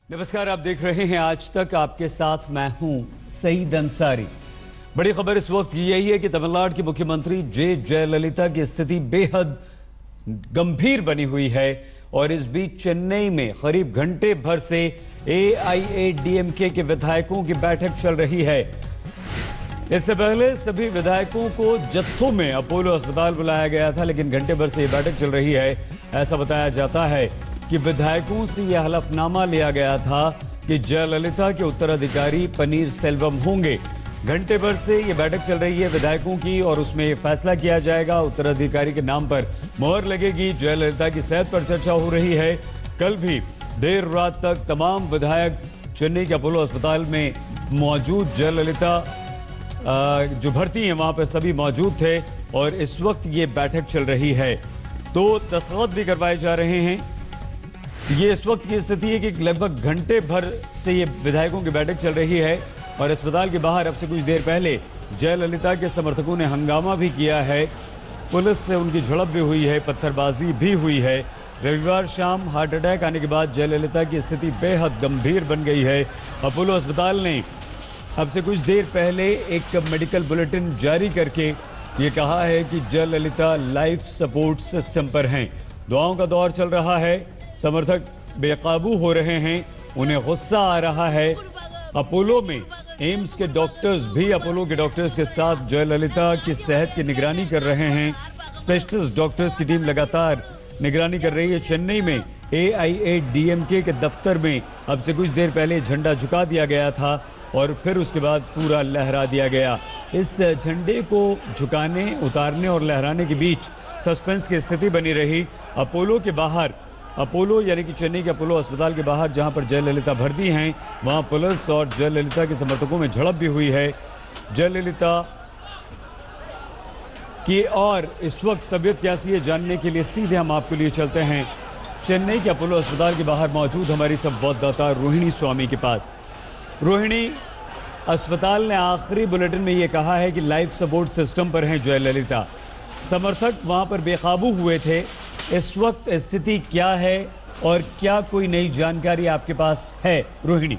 नमस्कार, आप देख रहे हैं आज तक। आपके साथ मैं हूं सईद अंसारी। बड़ी खबर इस वक्त यही है कि तमिलनाडु की मुख्यमंत्री जयललिता की स्थिति बेहद गंभीर बनी हुई है और इस बीच चेन्नई में करीब घंटे भर से एआईएडीएमके के विधायकों की बैठक चल रही है। इससे पहले सभी विधायकों को जत्थों में अपोलो अस्पताल बुलाया गया था, लेकिन घंटे भर से यह बैठक चल रही है। ऐसा बताया जाता है कि विधायकों से यह हलफनामा लिया गया था कि जयललिता के उत्तराधिकारी पनीर सेल्वम होंगे। घंटे भर से यह बैठक चल रही है विधायकों की और उसमें फैसला किया जाएगा। उत्तराधिकारी के नाम पर मोहर लगेगी। जयललिता की सेहत पर चर्चा हो रही है। कल भी देर रात तक तमाम विधायक चेन्नई के अपोलो अस्पताल में मौजूद, जयललिता जो भर्ती है वहां पर सभी मौजूद थे और इस वक्त ये बैठक चल रही है। तो दस्तखत भी करवाए जा रहे हैं। ये इस वक्त की स्थिति है कि लगभग घंटे भर से ये विधायकों की बैठक चल रही है और अस्पताल के बाहर अब से कुछ देर पहले जयललिता के समर्थकों ने हंगामा भी किया है। पुलिस से उनकी झड़प भी हुई है, पत्थरबाजी भी हुई है। रविवार शाम हार्ट अटैक आने के बाद जयललिता की स्थिति बेहद गंभीर बन गई है। अपोलो अस्पताल ने अब से कुछ देर पहले एक मेडिकल बुलेटिन जारी करके ये कहा है कि जयललिता लाइफ सपोर्ट सिस्टम पर हैं। दुआओं का दौर चल रहा है। समर्थक बेकाबू हो रहे हैं, उन्हें गुस्सा आ रहा है। अपोलो में एम्स के डॉक्टर्स भी अपोलो के डॉक्टर्स के साथ जयललिता की सेहत की निगरानी कर रहे हैं। स्पेशलिस्ट डॉक्टर्स की टीम लगातार निगरानी कर रही है। चेन्नई में एआईएडीएमके के दफ्तर में अब से कुछ देर पहले झंडा झुका दिया गया था और फिर उसके बाद पूरा लहरा दिया गया। इस झंडे को झुकाने, उतारने और लहराने के बीच सस्पेंस की स्थिति बनी रही। अपोलो के बाहर, अपोलो यानी कि चेन्नई के अपोलो अस्पताल के बाहर जहां पर जयललिता भर्ती हैं, वहां पुलिस और जयललिता के समर्थकों में झड़प भी हुई है। जयललिता की और इस वक्त तबीयत कैसी है जानने के लिए सीधे हम आपके लिए चलते हैं चेन्नई के अपोलो अस्पताल के बाहर मौजूद हमारी संवाददाता रोहिणी स्वामी के पास। रोहिणी, अस्पताल ने आखिरी बुलेटिन में यह कहा है कि लाइफ सपोर्ट सिस्टम पर हैं जयललिता। समर्थक वहां पर बेकाबू हुए थे। इस वक्त स्थिति क्या है और क्या कोई नई जानकारी आपके पास है, रोहिणी?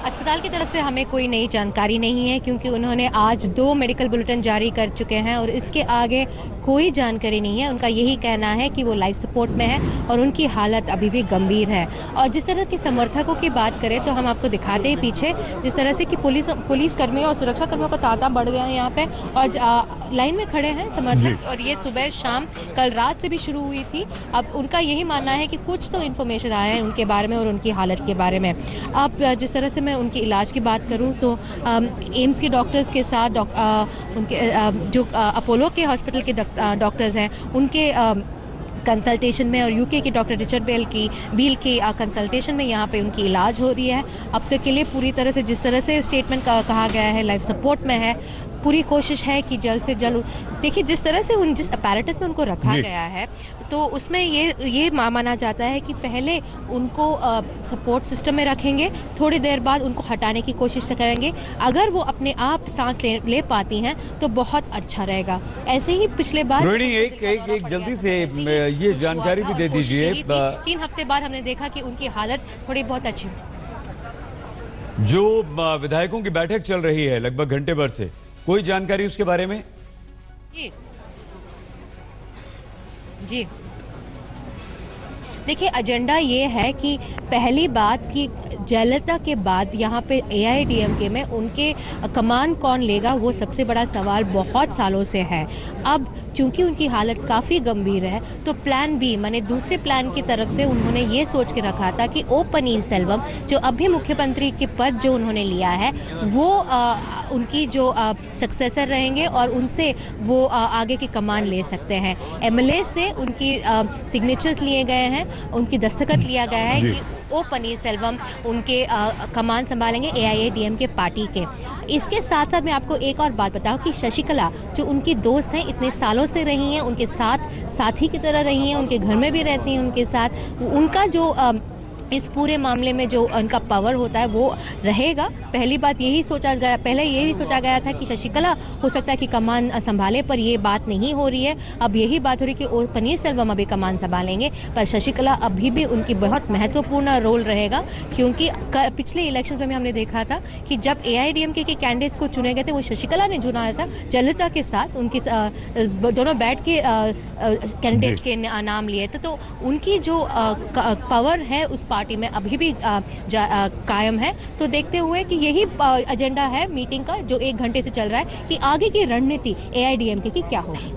अस्पताल की तरफ से हमें कोई नई जानकारी नहीं है क्योंकि उन्होंने आज 2 मेडिकल बुलेटिन जारी कर चुके हैं और इसके आगे कोई जानकारी नहीं है। उनका यही कहना है कि वो लाइफ सपोर्ट में है और उनकी हालत अभी भी गंभीर है। और जिस तरह के समर्थकों की बात करें तो हम आपको दिखाते हैं पीछे जिस तरह से कि पुलिस कर्मियों और सुरक्षा कर्मियों का तांता बढ़ गया है यहाँ पे और लाइन में खड़े हैं समर्थक। और ये सुबह शाम कल रात से भी शुरू हुई थी। अब उनका यही मानना है कि कुछ तो इन्फॉर्मेशन आया है उनके बारे में और उनकी हालत के बारे में। अब जिस तरह से मैं उनके इलाज की बात करूं तो एम्स के डॉक्टर्स के साथ जो अपोलो के हॉस्पिटल के डॉक्टर्स हैं उनके कंसल्टेशन में और यूके के डॉक्टर रिचर्ड बील की कंसल्टेशन में यहाँ पे उनकी इलाज हो रही है। अब तक के लिए पूरी तरह से जिस तरह से स्टेटमेंट कहा गया है लाइफ सपोर्ट में है। पूरी कोशिश है कि जल्द से जल्द, देखिए जिस तरह से जिस अपैरेटस में उनको रखा गया है तो उसमें ये माना जाता है कि पहले उनको सपोर्ट सिस्टम में रखेंगे, थोड़ी देर बाद उनको हटाने की कोशिश करेंगे। अगर वो अपने आप सांस ले पाती हैं तो बहुत अच्छा रहेगा। ऐसे ही पिछले बार रोहिणी एक जल्दी से ये जानकारी भी दे दीजिए। 3 हफ्ते बाद हमने देखा कि उनकी हालत थोड़ी बहुत अच्छी है। जो विधायकों की बैठक चल रही है लगभग घंटे भर से, कोई जानकारी उसके बारे में? जी देखिए, एजेंडा ये है कि पहली बात कि जयललिता के बाद यहाँ पे एआईएडीएमके में उनके कमान कौन लेगा वो सबसे बड़ा सवाल बहुत सालों से है। अब क्योंकि उनकी हालत काफ़ी गंभीर है तो प्लान बी माने दूसरे प्लान की तरफ से उन्होंने ये सोच के रखा था कि ओ पनीरसेल्वम जो अभी मुख्यमंत्री के पद जो उन्होंने लिया है वो उनकी जो सक्सेसर रहेंगे और उनसे वो आगे की कमान ले सकते हैं। एमएलए से उनकी सिग्नेचर्स लिए गए हैं, उनकी दस्तखत लिया गया है कि ओ पनीरसेल्वम उनके कमान संभालेंगे एआईएडीएमके पार्टी के। इसके साथ साथ मैं आपको एक और बात बताऊं कि शशिकला जो उनकी दोस्त हैं, इतने सालों से रही हैं, उनके साथ साथी की तरह रही हैं, उनके घर में भी रहती हैं उनके साथ। उनका जो इस पूरे मामले में जो उनका पावर होता है वो रहेगा। पहले यही सोचा गया था कि शशिकला हो सकता है कि कमान संभाले, पर ये बात नहीं हो रही है। अब यही बात हो रही है कि पनीरसेल्वम अभी कमान संभालेंगे, पर शशिकला अभी भी उनकी बहुत महत्वपूर्ण रोल रहेगा, क्योंकि पिछले इलेक्शंस में हमने देखा था कि जब AIADMK के कैंडिडेट्स को चुने गए थे वो शशिकला ने चुना था जयललिता के साथ, उनकी दोनों बैठ के कैंडिडेट के नाम लिए थे। तो उनकी जो पावर है उस पार्टी में अभी भी कायम है। तो देखते हुए कि यही एजेंडा है मीटिंग का जो 1 घंटे से चल रहा है कि आगे की रणनीति AIADMK की क्या होगी।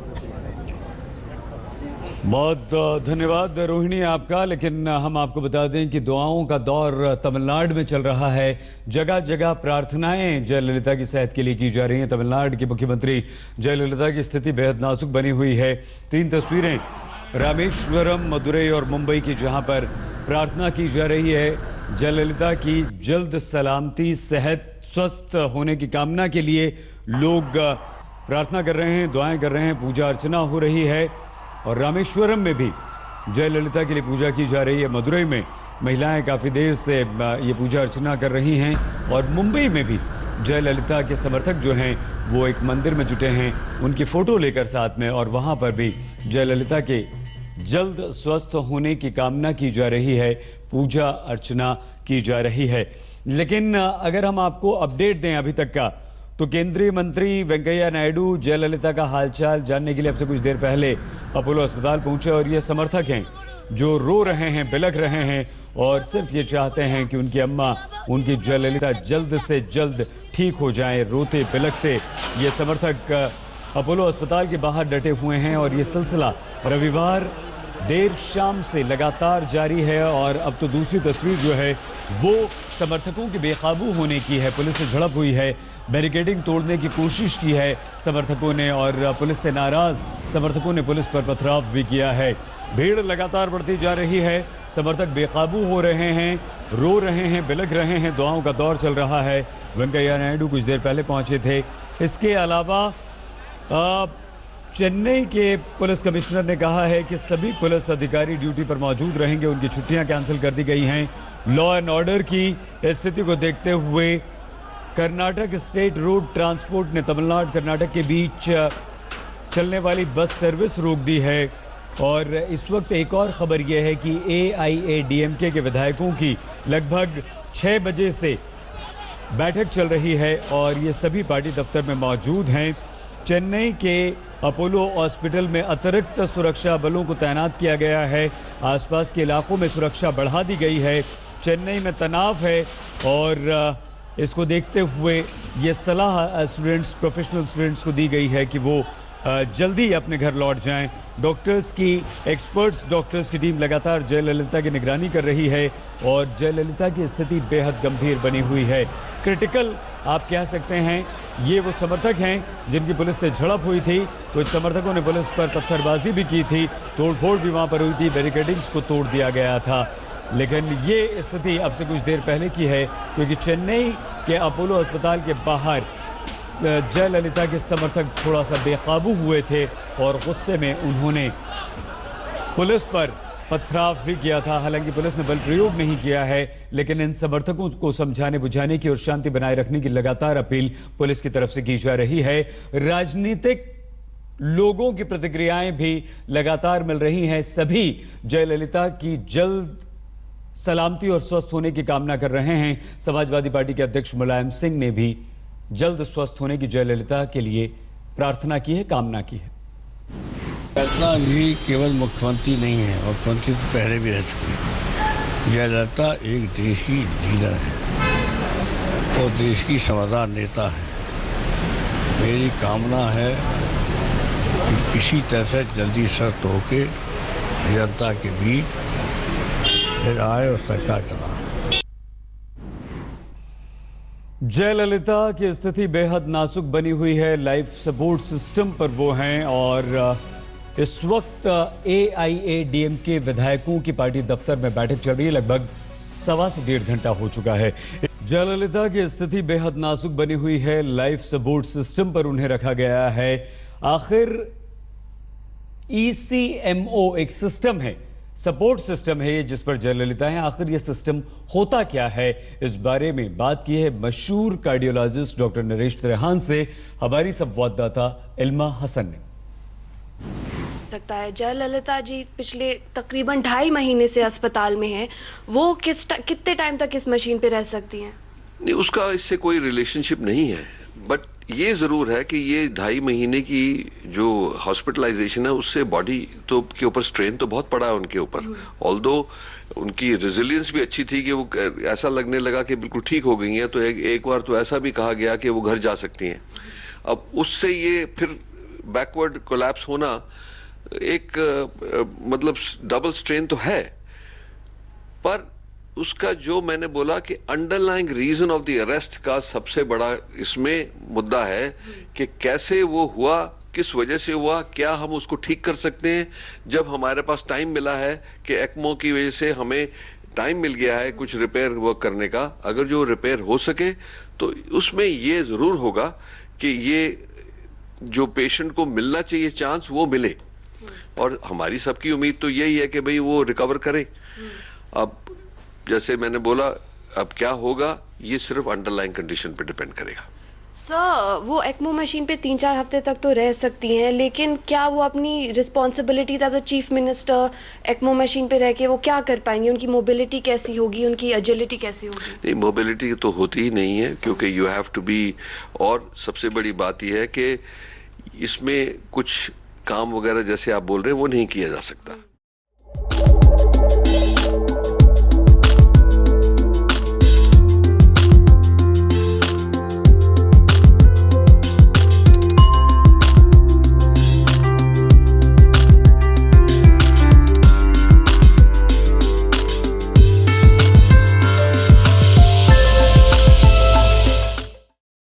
बहुत धन्यवाद रोहिणी आपका। लेकिन हम आपको बता दें कि दुआओं का दौर तमिलनाडु में चल रहा है। जगह जगह प्रार्थनाएं जयललिता की सेहत के लिए की जा रही हैं। तमिलनाडु की मुख्यमंत्री जयललिता की स्थिति बेहद नाजुक बनी हुई है। 3 तस्वीरें रामेश्वरम, मदुरई और मुंबई की, जहां पर प्रार्थना की जा रही है जयललिता की जल्द सलामती, सेहत, स्वस्थ होने की कामना के लिए लोग प्रार्थना कर रहे हैं, दुआएं कर रहे हैं, पूजा अर्चना हो रही है। और रामेश्वरम में भी जयललिता के लिए पूजा की जा रही है। मदुरई में महिलाएं काफ़ी देर से ये पूजा अर्चना कर रही हैं। और मुंबई में भी जयललिता के समर्थक जो हैं वो एक मंदिर में जुटे हैं, उनकी फ़ोटो लेकर साथ में, और वहाँ पर भी जयललिता के जल्द स्वस्थ होने की कामना की जा रही है, पूजा अर्चना की जा रही है। लेकिन अगर हम आपको अपडेट दें अभी तक का, तो केंद्रीय मंत्री वेंकैया नायडू जयललिता का हालचाल जानने के लिए अब से कुछ देर पहले अपोलो अस्पताल पहुंचे। और ये समर्थक हैं जो रो रहे हैं, बिलख रहे हैं और सिर्फ ये चाहते हैं कि उनकी अम्मा, उनकी जयललिता जल्द से जल्द ठीक हो जाएं। रोते बिलखते ये समर्थक अपोलो अस्पताल के बाहर डटे हुए हैं। और ये सिलसिला रविवार देर शाम से लगातार जारी है। और अब तो दूसरी तस्वीर जो है वो समर्थकों के बेकाबू होने की है। पुलिस से झड़प हुई है, बैरिकेडिंग तोड़ने की कोशिश की है समर्थकों ने, और पुलिस से नाराज समर्थकों ने पुलिस पर पथराव भी किया है। भीड़ लगातार बढ़ती जा रही है, समर्थक बेकाबू हो रहे हैं, रो रहे हैं, बिलख रहे हैं, दुआओं का दौर चल रहा है। वेंकैया नायडू कुछ देर पहले पहुंचे थे। इसके अलावा चेन्नई के पुलिस कमिश्नर ने कहा है कि सभी पुलिस अधिकारी ड्यूटी पर मौजूद रहेंगे, उनकी छुट्टियां कैंसिल कर दी गई हैं। लॉ एंड ऑर्डर की स्थिति को देखते हुए कर्नाटक स्टेट रोड ट्रांसपोर्ट ने तमिलनाडु कर्नाटक के बीच चलने वाली बस सर्विस रोक दी है। और इस वक्त एक और खबर यह है कि AIADMK के विधायकों की लगभग 6 बजे से बैठक चल रही है और ये सभी पार्टी दफ्तर में मौजूद हैं। चेन्नई के अपोलो हॉस्पिटल में अतिरिक्त सुरक्षा बलों को तैनात किया गया है। आसपास के इलाकों में सुरक्षा बढ़ा दी गई है। चेन्नई में तनाव है और इसको देखते हुए ये सलाह स्टूडेंट्स, प्रोफेशनल स्टूडेंट्स को दी गई है कि वो जल्दी अपने घर लौट जाएं। डॉक्टर्स की, एक्सपर्ट्स डॉक्टर्स की टीम लगातार जयललिता की निगरानी कर रही है और जयललिता की स्थिति बेहद गंभीर बनी हुई है, क्रिटिकल आप कह सकते हैं। ये वो समर्थक हैं जिनकी पुलिस से झड़प हुई थी। कुछ समर्थकों ने पुलिस पर पत्थरबाजी भी की थी, तोड़फोड़ भी वहाँ पर हुई थी, बैरिकेडिंग्स को तोड़ दिया गया था। लेकिन ये स्थिति अब से कुछ देर पहले की है, क्योंकि चेन्नई के अपोलो अस्पताल के बाहर जयललिता के समर्थक थोड़ा सा बेकाबू हुए थे और गुस्से में उन्होंने पुलिस पर पथराव भी किया था। हालांकि पुलिस ने बल प्रयोग नहीं किया है, लेकिन इन समर्थकों को समझाने बुझाने की और शांति बनाए रखने की लगातार अपील पुलिस की तरफ से की जा रही है। राजनीतिक लोगों की प्रतिक्रियाएं भी लगातार मिल रही हैं। सभी जयललिता की जल्द सलामती और स्वस्थ होने की कामना कर रहे हैं। समाजवादी पार्टी के अध्यक्ष मुलायम सिंह ने भी जल्द स्वस्थ होने की जयललिता के लिए प्रार्थना की है, कामना की है। जयललिता जी केवल मुख्यमंत्री नहीं है, मुख्यमंत्री तो पहले भी रह चुके हैं। जयललिता एक देश की लीडर है और देश की समझदार नेता है। मेरी कामना है कि किसी तरह से जल्दी स्वस्थ होके जनता के बीच फिर आए और सरकार चलाए। जयललिता की स्थिति बेहद नाजुक बनी हुई है। लाइफ सपोर्ट सिस्टम पर वो हैं और इस वक्त AIADMK विधायकों की पार्टी दफ्तर में बैठक चल रही है। लगभग 1.25 से 1.5 घंटा हो चुका है। जयललिता की स्थिति बेहद नाजुक बनी हुई है। लाइफ सपोर्ट सिस्टम पर उन्हें रखा गया है। आखिर ECMO एक सिस्टम है सपोर्ट सिस्टम है जिस पर जयललिता है, आखिर ये सिस्टम होता क्या है, इस बारे में बात की है मशहूर कार्डियोलॉजिस्ट डॉक्टर नरेश त्रेहान से हमारी संवाददाता इल्मा हसन ने। सकता है जयललिता जी पिछले तकरीबन 2.5 महीने से अस्पताल में हैं, वो कितने टाइम तक इस मशीन पे रह सकती हैं? नहीं, उसका इससे कोई रिलेशनशिप नहीं है, बट ये जरूर है कि ये 2.5 महीने की जो हॉस्पिटलाइजेशन है उससे बॉडी तो के ऊपर स्ट्रेन तो बहुत पड़ा है उनके ऊपर। ऑल्दो उनकी रेजिलियंस भी अच्छी थी कि वो ऐसा लगने लगा कि बिल्कुल ठीक हो गई हैं, तो एक बार तो ऐसा भी कहा गया कि वो घर जा सकती हैं। अब उससे ये फिर बैकवर्ड कोलैप्स होना एक मतलब डबल स्ट्रेन तो है, पर उसका जो मैंने बोला कि underlying reason of the arrest का सबसे बड़ा इसमें मुद्दा है कि कैसे वो हुआ, किस वजह से हुआ, क्या हम उसको ठीक कर सकते हैं। जब हमारे पास टाइम मिला है कि एक्मो की वजह से हमें टाइम मिल गया है कुछ रिपेयर वर्क करने का, अगर जो रिपेयर हो सके तो उसमें ये जरूर होगा कि ये जो पेशेंट को मिलना चाहिए चांस वो मिले, और हमारी सबकी उम्मीद तो यही है कि भाई वो रिकवर करे। अब जैसे मैंने बोला, अब क्या होगा ये सिर्फ अंडरलाइंग कंडीशन पे डिपेंड करेगा। सर, वो एक्मो मशीन पे 3-4 हफ्ते तक तो रह सकती हैं, लेकिन क्या वो अपनी responsibilities as a chief minister ECMO machine पे रह के वो क्या कर पाएंगे? उनकी मोबिलिटी कैसी होगी, उनकी एजिलिटी कैसी होगी? नहीं, मोबिलिटी तो होती ही नहीं है, क्योंकि यू हैव टू बी, और सबसे बड़ी बात यह है कि इसमें कुछ काम वगैरह जैसे आप बोल रहे हैं वो नहीं किया जा सकता।